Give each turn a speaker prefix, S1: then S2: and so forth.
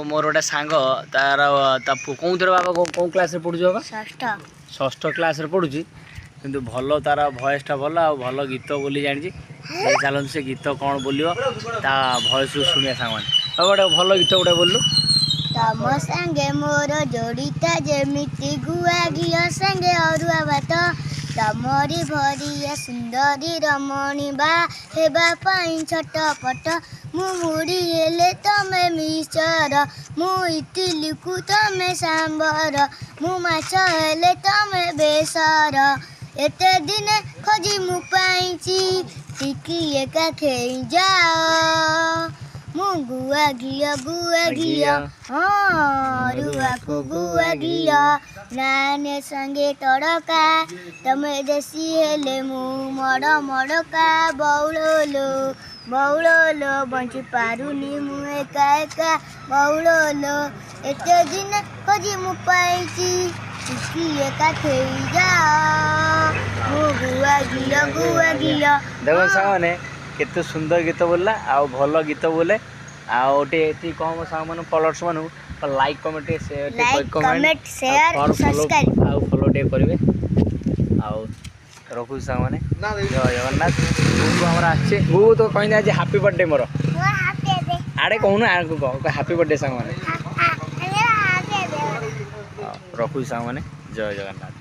S1: मोर गोटे सांग तार कौन थे बाबा कौ क्लास पढ़ुच बाबा षष्ठ क्लास पढ़ुची किंतु भल तार भयसटा भल आ भल गीत बोली जानी चलते से गीत कौन बोलो ता भयस शुणिया सांग मैंने गोटे भल गीत गोटे बोलू
S2: तम संगे मोर जोड़ीता जेमिति गुआ घिया संगे अरुआ भात तमरी भरिया सुंदरी रमणी बा हेबा पाई छटपट मु मुड़ी हेले तमे मिश्र मु इटिली को तमे सांबर मु माछ हेले तमे बेसर एते दिने खोजी मु पाइची टिकी एका खेई जाओ मु गुआ घिया हाँ रुआ को गुआ घिया नाने संगे तड़का तमे देसी हेले मु मड़ मड़का बौलो बंची पारुनी मु एका एका बौलो एते दिन खोजी मु पाइची टिकी एका खेई जाओ मु गुआ घिया
S1: देखो सामने केते सुंदर गीत बोलला आ भल गीत बोले आउटे कम साग मान फलोअर्स मान लाइक कमेंट शेयर
S2: सब्सक्राइब
S1: आ फॉलो टे करेंगे आउ रखु साग माने जय जगन्नाथ गुगु हमरा आछे गुगु तो कहिना आज हैप्पी बर्थडे मोर आड़े कहून आगु कह हैप्पी बर्थडे साग माने रखु साग माने जय जगन्नाथ।